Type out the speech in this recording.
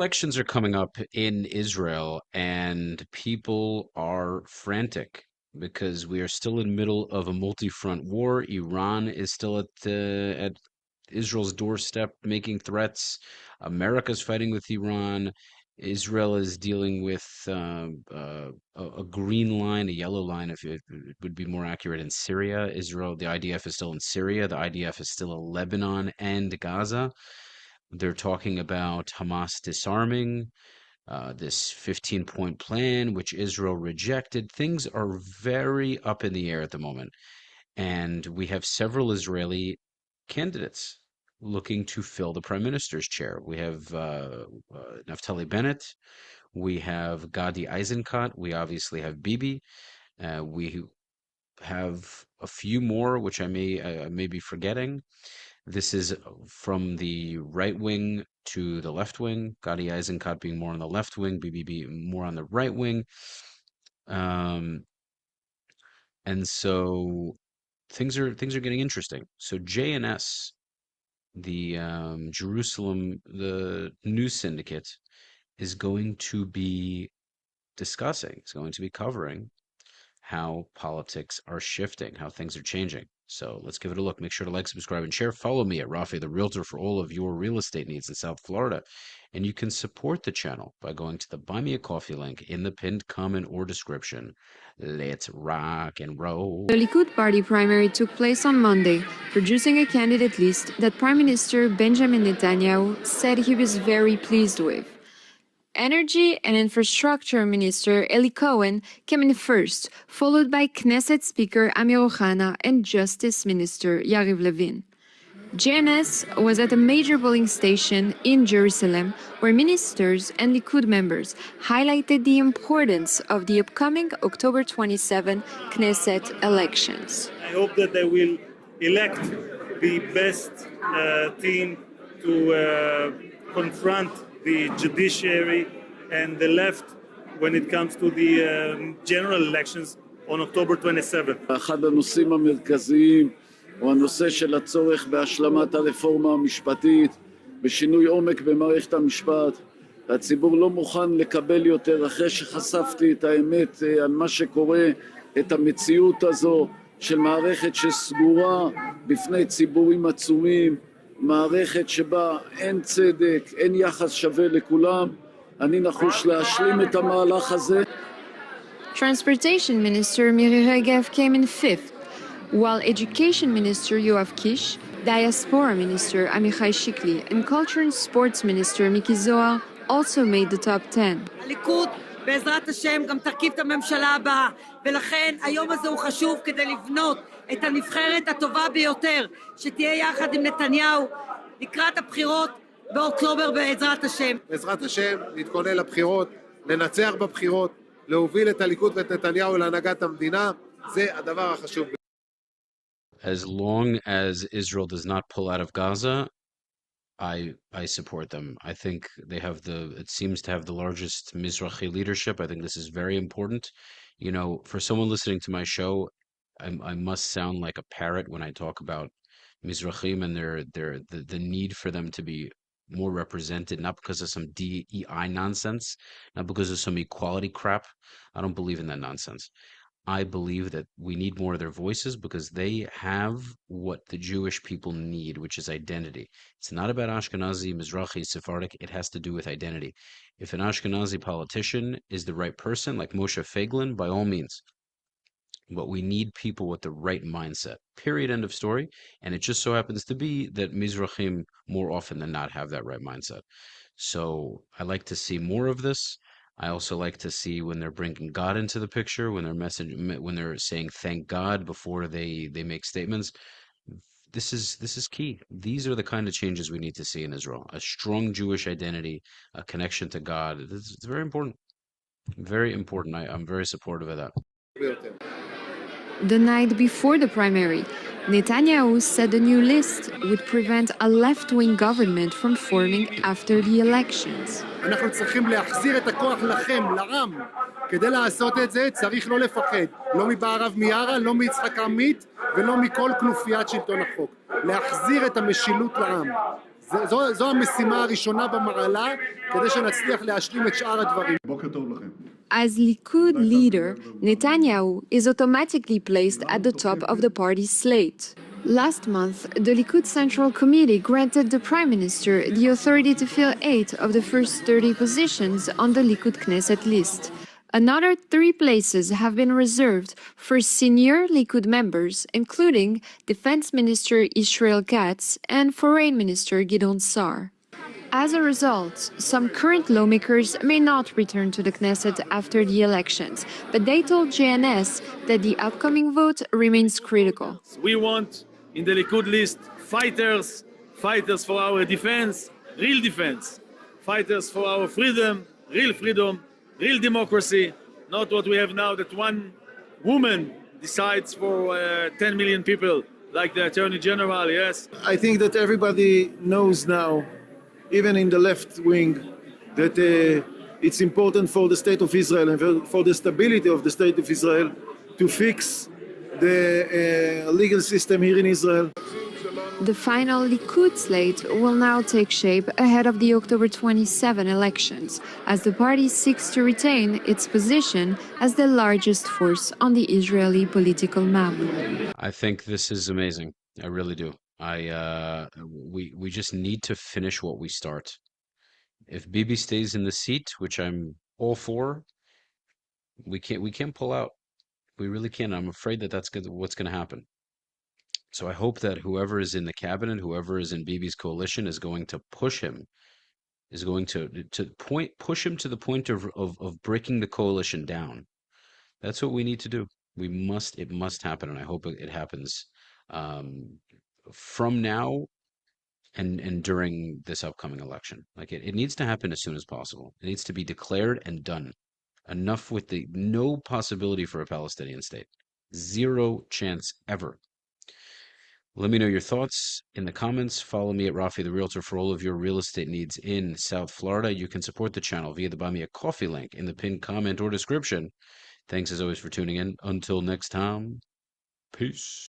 Elections are coming up in Israel, and people are frantic because we are still in the middle of a multi-front war. Iran is still at Israel's doorstep making threats. America's fighting with Iran. Israel is dealing with a green line, a yellow line, if it would be more accurate, in Syria. Israel, the IDF is still in Syria. The IDF is still in Lebanon and Gaza. They're talking about Hamas disarming, this 15-point plan, which Israel rejected. Things are very up in the air at the moment. And we have several Israeli candidates looking to fill the prime minister's chair. We have Naftali Bennett. We have Gadi Eisenkot. We obviously have Bibi. We have a few more, which I may be forgetting. This is from the right wing to the left wing. Gadi Eisenkot being more on the left wing, Bibi being more on the right wing. And so things are getting interesting. So JNS, the the news syndicate, is going to be it's going to be covering how politics are shifting, how things are changing. So let's give it a look. Make sure to like, subscribe, and share. Follow me at Rafi the Realtor for all of your real estate needs in South Florida. And you can support the channel by going to the Buy Me a Coffee link in the pinned comment or description. Let's rock and roll. The Likud party primary took place on Monday, producing a candidate list that Prime Minister Benjamin Netanyahu said he was very pleased with. Energy and Infrastructure Minister Eli Cohen came in first, followed by Knesset Speaker Amir Ohana and Justice Minister Yariv Levin. JNS was at a major polling station in Jerusalem where ministers and Likud members highlighted the importance of the upcoming October 27 Knesset elections. I hope that they will elect the best team to confront the judiciary and the left when it comes to the general elections on October 27. אחד הנושאים המרכזיים הוא הנושא של הצורך בהשלמת הרפורמה המשפטית, בשינוי עומק במערכת המשפט. הציבור לא מוכן לקבל יותר אחרי שחשפתי את האמת על מה שקורה, את המציאות הזו של מערכת שסגורה בפני ציבורים עצומים, מערכת שבה אין צדק, אין יחס שווה לכולם. אני נחוש להשלים את המהלך הזה. Transportation Minister Miri Regev came in fifth, while Education Minister Yoav Kish, Diaspora Minister Amichai Shikli, and Culture and Sports Minister Miki Zohar also made the top 10. הליכוד בעזרת השם גם תרכיב את הממשלה הבאה, ולכן היום הזה הוא חשוב כדי לבנות את הנבחרת הטובה ביותר שתהיה יחד עם נתניהו לקראת הבחירות באוקטובר בעזרת השם. בעזרת השם נתכונן לבחירות, לנצח בבחירות, להוביל את הליכוד ואת נתניהו להנהגת המדינה, זה הדבר החשוב. As long as Israel does not pull out of Gaza, I support them. I think it seems to have the largest Mizrahi leadership. I think this is very important. You know, for someone listening to my show, I must sound like a parrot when I talk about Mizrahim and the need for them to be more represented, not because of some DEI nonsense, not because of some equality crap. I don't believe in that nonsense. I believe that we need more of their voices because they have what the Jewish people need, which is identity. It's not about Ashkenazi, Mizrahi, Sephardic. It has to do with identity. If an Ashkenazi politician is the right person, like Moshe Feiglin, by all means. But we need people with the right mindset. Period. End of story. And it just so happens to be that Mizrahim more often than not have that right mindset. So I like to see more of this. I also like to see when they're bringing God into the picture, when they're saying thank God before they make statements. This is key. These are the kind of changes we need to see in Israel. A strong Jewish identity, a connection to God. It's very important. Very important. I'm very supportive of that. The night before the primary, Netanyahu said the new list would prevent a left-wing government from forming after the elections. אנחנו צריכים להחזיר את הכוח לכם, לעם. כדי לעשות את זה צריך לא לפחד. לא מבערב מיארה, לא מיצחק עמית ולא מכל כנופיית שלטון החוק. להחזיר את המשילות לעם. זו המשימה הראשונה במעלה, כדי שנצליח להשלים את שאר הדברים. בוקר טוב לכם. As Likud leader, Netanyahu is automatically placed at the top of the party's slate. Last month, the Likud Central Committee granted the Prime Minister the authority to fill 8 of the first 30 positions on the Likud Knesset list. Another 3 places have been reserved for senior Likud members, including Defense Minister Israel Katz and Foreign Minister Gideon Sa'ar. As a result, some current lawmakers may not return to the Knesset after the elections, but they told JNS that the upcoming vote remains critical. We want in the Likud list fighters for our defense, fighters for our freedom, real democracy, not what we have now that one woman decides for 10 million people, like the Attorney General, yes. I think that everybody knows now, even in the left wing, that it's important for the state of Israel and for the stability of the state of Israel to fix the legal system here in Israel. The final Likud slate will now take shape ahead of the October 27 elections, as the party seeks to retain its position as the largest force on the Israeli political map. I think this is amazing. I really do. We just need to finish what we start. If Bibi stays in the seat, which I'm all for, we can't pull out. We really can't. I'm afraid that that's what's going to happen. So I hope that whoever is in the cabinet, whoever is in Bibi's coalition, is going to push him, is going to push him to the point of breaking the coalition down. That's what we need to do. It must happen, and I hope it happens from now and during this upcoming election. Like it needs to happen as soon as possible. It needs to be declared and done. Enough with the no possibility for a Palestinian state. Zero chance ever. Let me know your thoughts in the comments. Follow me at Rafi the Realtor for all of your real estate needs in South Florida. You can support the channel via the Buy Me a Coffee link in the pinned comment or description. Thanks as always for tuning in. Until next time, peace.